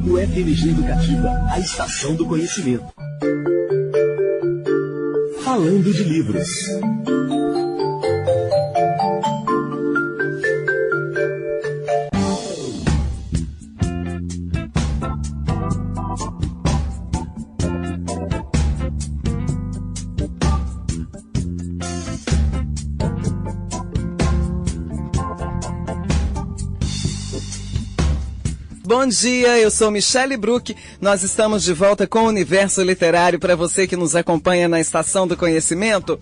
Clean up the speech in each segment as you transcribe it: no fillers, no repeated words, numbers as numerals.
No FMG Educativa, a estação do conhecimento. Falando de livros. Bom dia, eu sou Michele Bruck. Nós estamos de volta com o Universo Literário para você que nos acompanha na Estação do Conhecimento.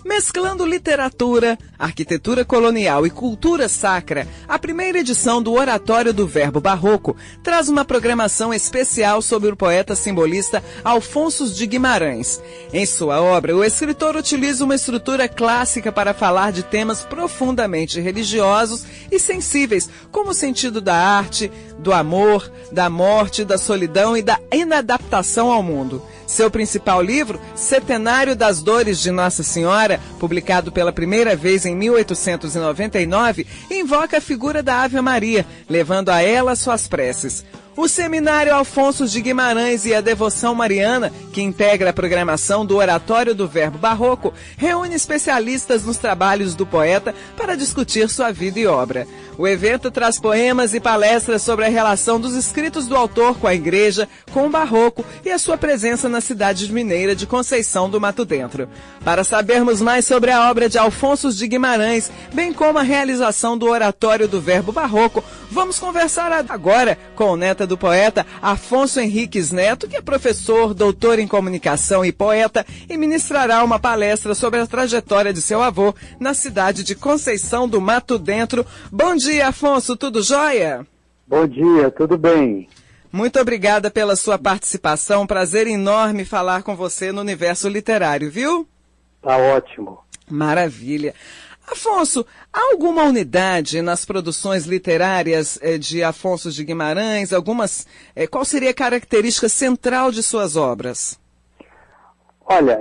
Mesclando literatura, arquitetura colonial e cultura sacra, a primeira edição do Oratório do Verbo Barroco traz uma programação especial sobre o poeta simbolista Alfonso de Guimarães. Em sua obra, o escritor utiliza uma estrutura clássica para falar de temas profundamente religiosos e sensíveis, como o sentido da arte, do amor, da morte, da solidão e da inadaptação ao mundo. Seu principal livro, Centenário das Dores de Nossa Senhora, publicado pela primeira vez em 1899, invoca a figura da Ave Maria, levando a ela suas preces. O Seminário Alfonso de Guimarães e a Devoção Mariana, que integra a programação do Oratório do Verbo Barroco, reúne especialistas nos trabalhos do poeta para discutir sua vida e obra. O evento traz poemas e palestras sobre a relação dos escritos do autor com a igreja, com o barroco e a sua presença na cidade mineira de Conceição do Mato Dentro. Para sabermos mais sobre a obra de Alfonso de Guimarães, bem como a realização do Oratório do Verbo Barroco, vamos conversar agora com o neto do poeta Afonso Henriques Neto, que é professor, doutor em comunicação e poeta, e ministrará uma palestra sobre a trajetória de seu avô na cidade de Conceição do Mato Dentro. Bom dia, Afonso, tudo jóia? Bom dia, tudo bem. Muito obrigada pela sua participação, prazer enorme falar com você no Universo Literário, viu? Tá ótimo. Maravilha. Afonso, há alguma unidade nas produções literárias de Afonso de Guimarães? Qual seria a característica central de suas obras? Olha,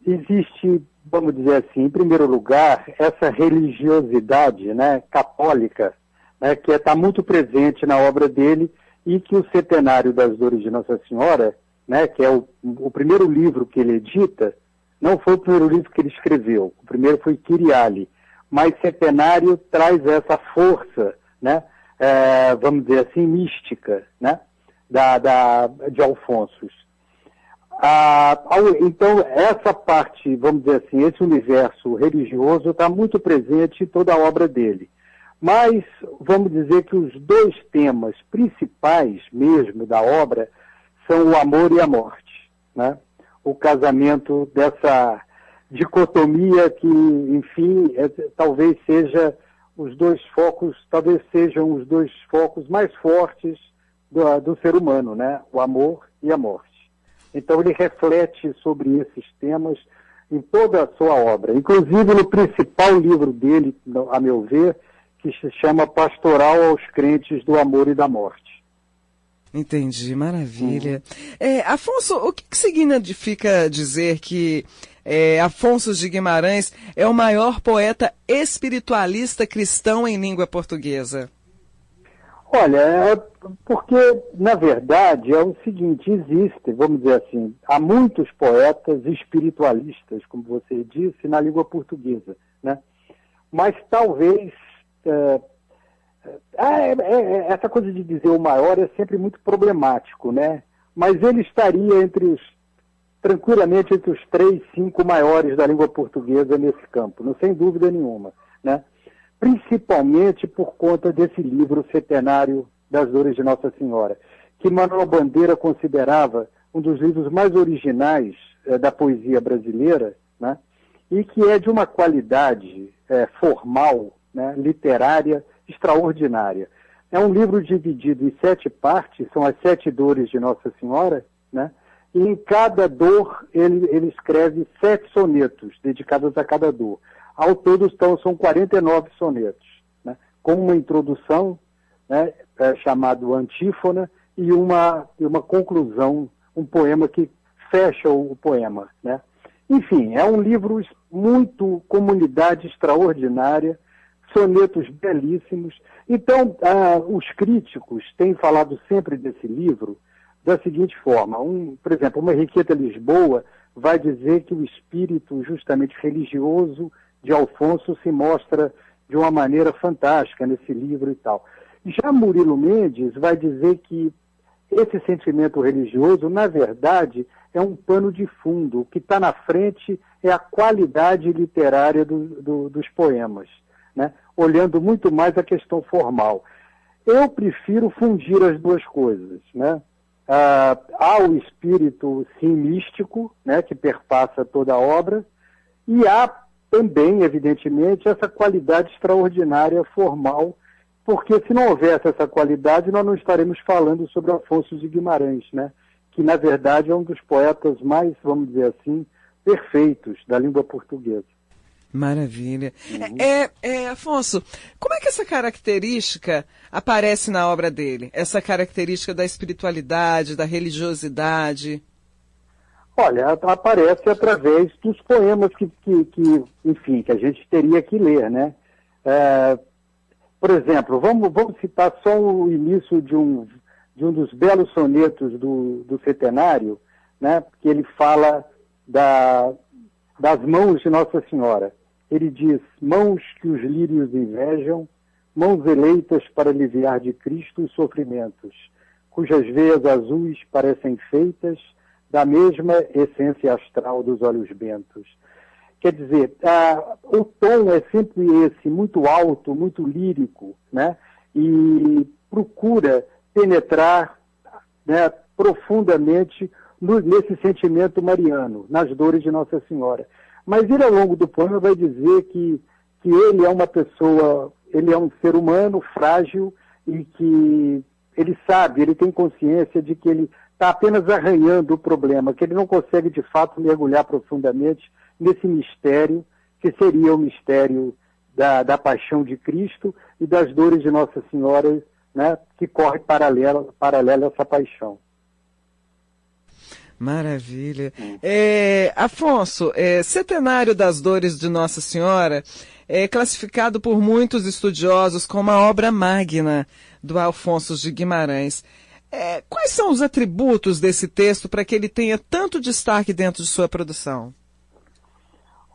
existe, vamos dizer assim, em primeiro lugar, essa religiosidade, né, católica, né, que está muito presente na obra dele, e que o Centenário das Dores de Nossa Senhora, né, que é o primeiro livro que ele edita, não foi o primeiro livro que ele escreveu, o primeiro foi Kyriale, mas Centenário traz essa força, né, vamos dizer assim, mística, né, de Alfonso. Então, essa parte, vamos dizer assim, esse universo religioso está muito presente em toda a obra dele. Mas, vamos dizer que os dois temas principais mesmo da obra são o amor e a morte, né? O casamento dessa dicotomia que, enfim, talvez seja os dois focos, talvez sejam os dois focos mais fortes do ser humano, né? O amor e a morte. Então ele reflete sobre esses temas em toda a sua obra, inclusive no principal livro dele, a meu ver, que se chama Pastoral aos Crentes do Amor e da Morte. Entendi, maravilha. Afonso, o que significa dizer que Afonso de Guimarães é o maior poeta espiritualista cristão em língua portuguesa? Olha, porque, na verdade, é o seguinte, existe, vamos dizer assim, há muitos poetas espiritualistas, como você disse, na língua portuguesa, né? Mas talvez, essa coisa de dizer o maior é sempre muito problemático, né? Mas ele estaria tranquilamente entre os 3, 5 maiores da língua portuguesa nesse campo, não, sem dúvida nenhuma, né? Principalmente por conta desse livro Centenário das Dores de Nossa Senhora, que Manuel Bandeira considerava um dos livros mais originais da poesia brasileira, né? E que é de uma qualidade formal, né, literária, extraordinária. É um livro dividido em 7 partes, são as 7 dores de Nossa Senhora, né? E em cada dor ele escreve 7 sonetos dedicados a cada dor. Ao todo, então, são 49 sonetos, né, com uma introdução, né, chamado Antífona, e uma conclusão, um poema que fecha o poema, né? Enfim, é um livro muito comunidade extraordinária, sonetos belíssimos. Então, os críticos têm falado sempre desse livro da seguinte forma. Por exemplo, uma Henriqueta Lisboa vai dizer que o espírito justamente religioso de Alfonso se mostra de uma maneira fantástica nesse livro e tal. Já Murilo Mendes vai dizer que esse sentimento religioso, na verdade, é um pano de fundo. O que está na frente é a qualidade literária dos poemas, né? Olhando muito mais a questão formal. Eu prefiro fundir as duas coisas, né? Há o espírito, sim, místico, né, que perpassa toda a obra, e há também, evidentemente, essa qualidade extraordinária formal, porque se não houvesse essa qualidade, nós não estaremos falando sobre Afonso de Guimarães, né, que, na verdade, é um dos poetas mais, vamos dizer assim, perfeitos da língua portuguesa. Maravilha. Afonso, como é que essa característica aparece na obra dele? Essa característica da espiritualidade, da religiosidade? Olha, aparece através dos poemas enfim, que a gente teria que ler, né? Por exemplo, vamos citar só o início de um dos belos sonetos do Centenário, né? Que ele fala das mãos de Nossa Senhora. Ele diz: mãos que os lírios invejam, mãos eleitas para aliviar de Cristo os sofrimentos, cujas veias azuis parecem feitas da mesma essência astral dos olhos bentos. Quer dizer, o tom é sempre esse, muito alto, muito lírico, né? E procura penetrar, né, profundamente nesse sentimento mariano, nas dores de Nossa Senhora. Mas ele, ao longo do poema, vai dizer que ele é uma pessoa, ele é um ser humano frágil e que ele sabe, ele tem consciência de que ele está apenas arranhando o problema, que ele não consegue, de fato, mergulhar profundamente nesse mistério, que seria o mistério da paixão de Cristo e das dores de Nossa Senhora, né, que corre paralela a essa paixão. Maravilha. Afonso, Centenário das Dores de Nossa Senhora é classificado por muitos estudiosos como a obra magna do Alfonso de Guimarães. Quais são os atributos desse texto para que ele tenha tanto destaque dentro de sua produção?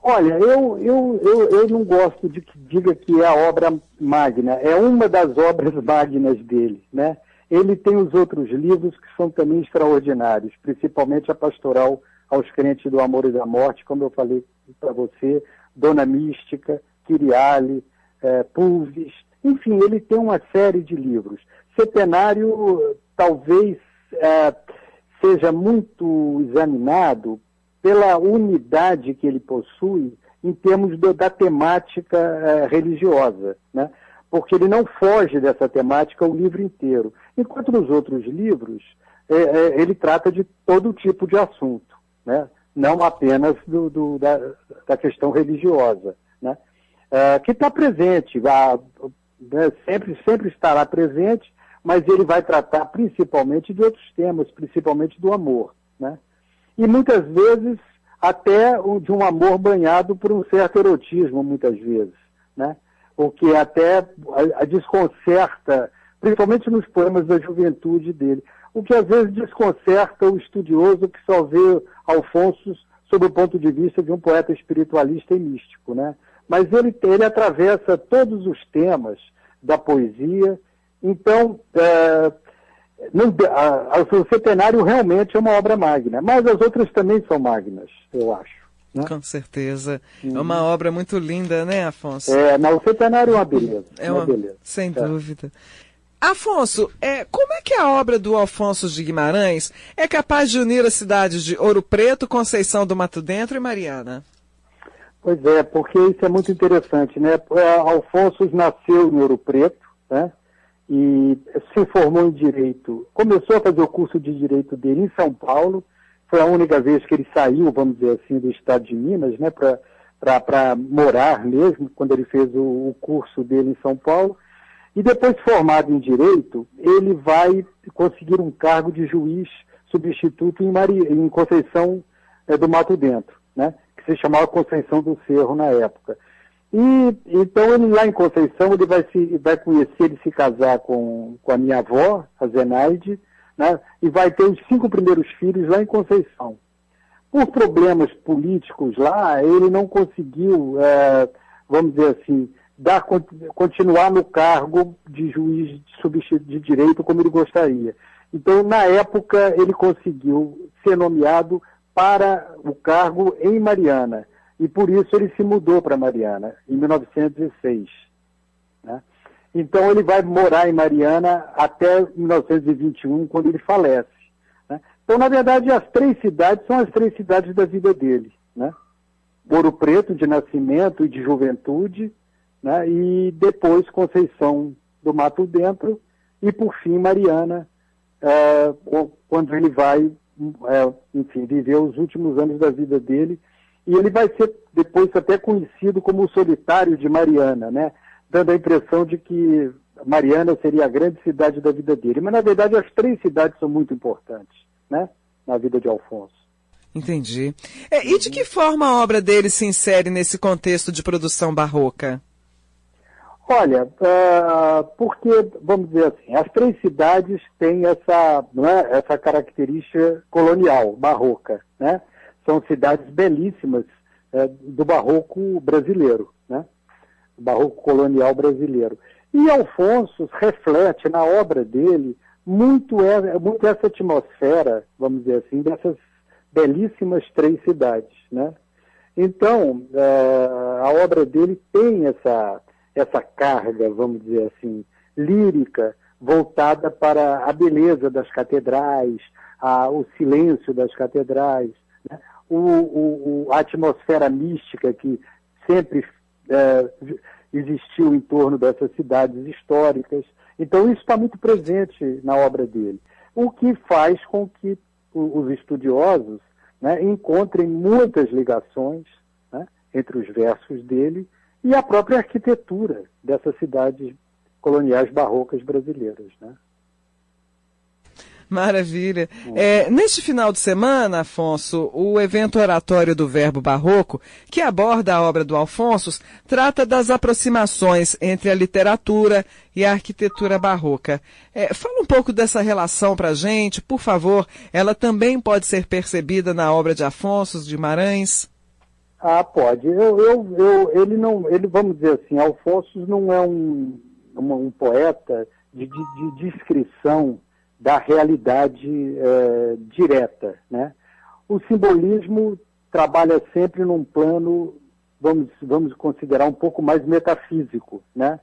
Olha, eu não gosto de que diga que é a obra magna, é uma das obras magnas dele, né? Ele tem os outros livros que são também extraordinários, principalmente a Pastoral aos Crentes do Amor e da Morte, como eu falei para você, Dona Mística, Kyriale, Pulvis, enfim, ele tem uma série de livros. Centenário talvez seja muito examinado pela unidade que ele possui em termos da temática religiosa, né? Porque ele não foge dessa temática o livro inteiro. Enquanto nos outros livros, ele trata de todo tipo de assunto, né? Não apenas da questão religiosa, né? Que está presente, né? sempre estará presente, mas ele vai tratar principalmente de outros temas, principalmente do amor, né? E muitas vezes até de um amor banhado por um certo erotismo, muitas vezes, né? O que até a desconcerta, principalmente nos poemas da juventude dele, o que às vezes desconcerta o estudioso que só vê Alfonso sob o ponto de vista de um poeta espiritualista e místico, né? Mas ele atravessa todos os temas da poesia. Então, o Centenário realmente é uma obra magna, mas as outras também são magnas, eu acho. Né? Com certeza. É uma obra muito linda, né, Afonso? O Centenário é uma beleza. Beleza. Sem dúvida. Afonso, como é que a obra do Alfonso de Guimarães é capaz de unir as cidades de Ouro Preto, Conceição do Mato Dentro e Mariana? Pois é, porque isso é muito interessante, né? Alfonso nasceu em Ouro Preto, né? E se formou em Direito. Começou a fazer o curso de Direito dele em São Paulo. Foi a única vez que ele saiu, vamos dizer assim, do estado de Minas, né, para morar mesmo, quando ele fez o curso dele em São Paulo. E depois, formado em Direito, ele vai conseguir um cargo de juiz substituto em Conceição do Mato Dentro, né, que se chamava Conceição do Cerro na época. E então ele lá em Conceição ele vai conhecer e se casar com a minha avó, a Zenaide, né? E vai ter os 5 primeiros filhos lá em Conceição. Por problemas políticos lá, ele não conseguiu, vamos dizer assim, continuar no cargo de juiz de direito como ele gostaria. Então, na época, ele conseguiu ser nomeado para o cargo em Mariana. E por isso ele se mudou para Mariana, em 1906. Né? Então ele vai morar em Mariana até 1921, quando ele falece. Né? Então, na verdade, as 3 cidades são as 3 cidades da vida dele. Né? Ouro Preto, de nascimento e de juventude, né? E depois Conceição do Mato Dentro, e por fim Mariana, quando ele vai, enfim, viver os últimos anos da vida dele. E ele vai ser depois até conhecido como o solitário de Mariana, né? Dando a impressão de que Mariana seria a grande cidade da vida dele. Mas, na verdade, as 3 cidades são muito importantes, né? Na vida de Alfonso. Entendi. E de que forma a obra dele se insere nesse contexto de produção barroca? Olha, porque, vamos dizer assim, as 3 cidades têm essa característica colonial, barroca, né? São cidades belíssimas do barroco brasileiro, né? O barroco colonial brasileiro. E Alfonso reflete na obra dele muito essa atmosfera, vamos dizer assim, dessas belíssimas 3 cidades, né? Então, a obra dele tem essa carga, vamos dizer assim, lírica, voltada para a beleza das catedrais, o silêncio das catedrais, né? A atmosfera mística que sempre existiu em torno dessas cidades históricas. Então isso está muito presente na obra dele, o que faz com que os estudiosos, né, encontrem muitas ligações, né, entre os versos dele e a própria arquitetura dessas cidades coloniais barrocas brasileiras, né? Maravilha. Neste final de semana, Afonso, o evento Oratório do Verbo Barroco, que aborda a obra do Alfonso, trata das aproximações entre a literatura e a arquitetura barroca. Fala um pouco dessa relação para a gente, por favor. Ela também pode ser percebida na obra de Afonso de Guimarães? Pode. Ele, vamos dizer assim, Alfonso não é um poeta de descrição da realidade direta, né? O simbolismo trabalha sempre num plano, vamos considerar, um pouco mais metafísico, né?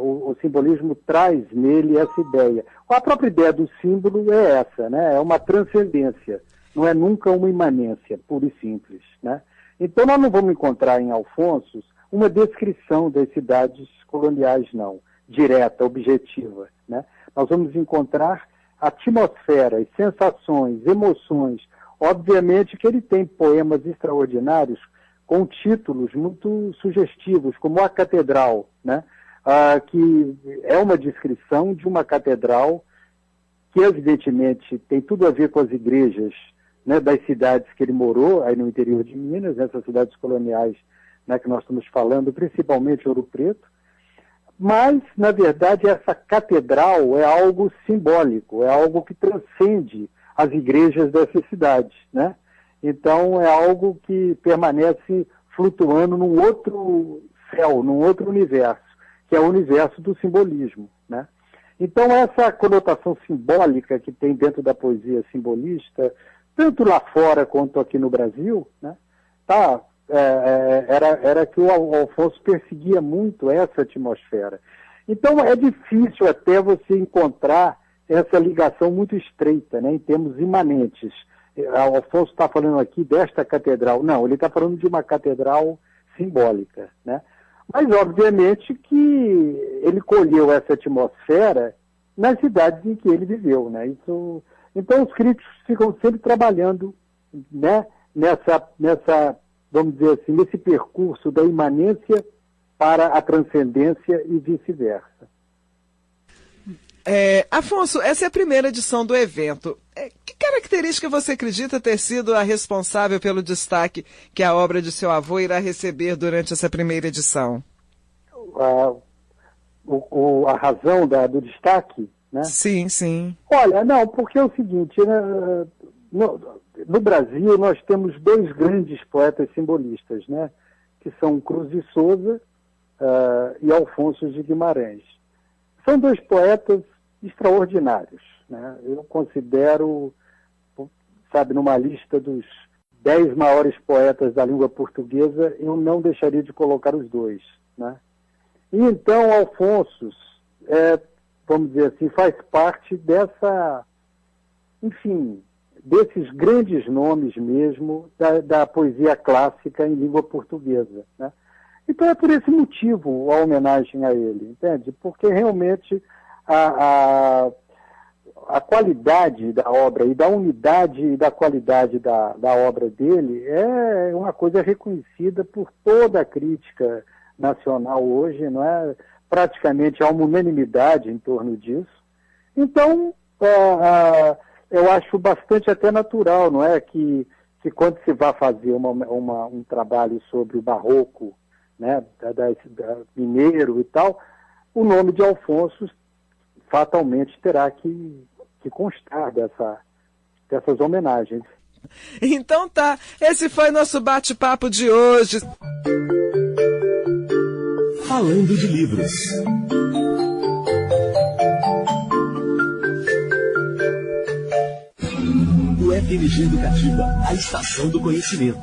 O simbolismo traz nele essa ideia. A própria ideia do símbolo é essa, né? É uma transcendência, não é nunca uma imanência, pura e simples, né? Então nós não vamos encontrar em Alfonso uma descrição das cidades coloniais, não, direta, objetiva, né? Nós vamos encontrar atmosferas, sensações, emoções. Obviamente que ele tem poemas extraordinários com títulos muito sugestivos, como A Catedral, né? Que é uma descrição de uma catedral que, evidentemente, tem tudo a ver com as igrejas, né, das cidades que ele morou, aí no interior de Minas, nessas cidades coloniais, né, que nós estamos falando, principalmente Ouro Preto. Mas, na verdade, essa catedral é algo simbólico, é algo que transcende as igrejas dessas cidades, né? Então, é algo que permanece flutuando num outro céu, num outro universo, que é o universo do simbolismo, né? Então, essa conotação simbólica que tem dentro da poesia simbolista, tanto lá fora quanto aqui no Brasil, né, era que o Alfonso perseguia muito essa atmosfera. Então é difícil até você encontrar essa ligação muito estreita, né, em termos imanentes. O Alfonso está falando aqui desta catedral. Não, ele está falando de uma catedral simbólica, né? Mas obviamente que ele colheu essa atmosfera nas cidades em que ele viveu, né? Então os críticos ficam sempre trabalhando, né, nessa, vamos dizer assim, nesse percurso da imanência para a transcendência e vice-versa. Afonso, essa é a primeira edição do evento. Que característica você acredita ter sido a responsável pelo destaque que a obra de seu avô irá receber durante essa primeira edição? A razão do destaque, né? Sim, sim. Olha, não, porque é o seguinte, né, no Brasil nós temos dois grandes poetas simbolistas, né? Que são Cruz de Souza e Alfonso de Guimarães. São dois poetas extraordinários, né? Eu considero, sabe, numa lista dos 10 maiores poetas da língua portuguesa, eu não deixaria de colocar os dois, né? E então Alfonso, vamos dizer assim, faz parte desses grandes nomes mesmo da poesia clássica em língua portuguesa, né? Então é por esse motivo a homenagem a ele, entende? Porque realmente a qualidade da obra e da unidade e da qualidade da obra dele é uma coisa reconhecida por toda a crítica nacional hoje, não é? Praticamente há uma unanimidade em torno disso. Então, eu acho bastante até natural, não é? Que quando se vai fazer um trabalho sobre o barroco, né, da mineiro e tal, o nome de Alfonso fatalmente terá que constar dessas homenagens. Então tá, esse foi nosso bate-papo de hoje. Falando de livros. O FMG Educativa, a estação do conhecimento.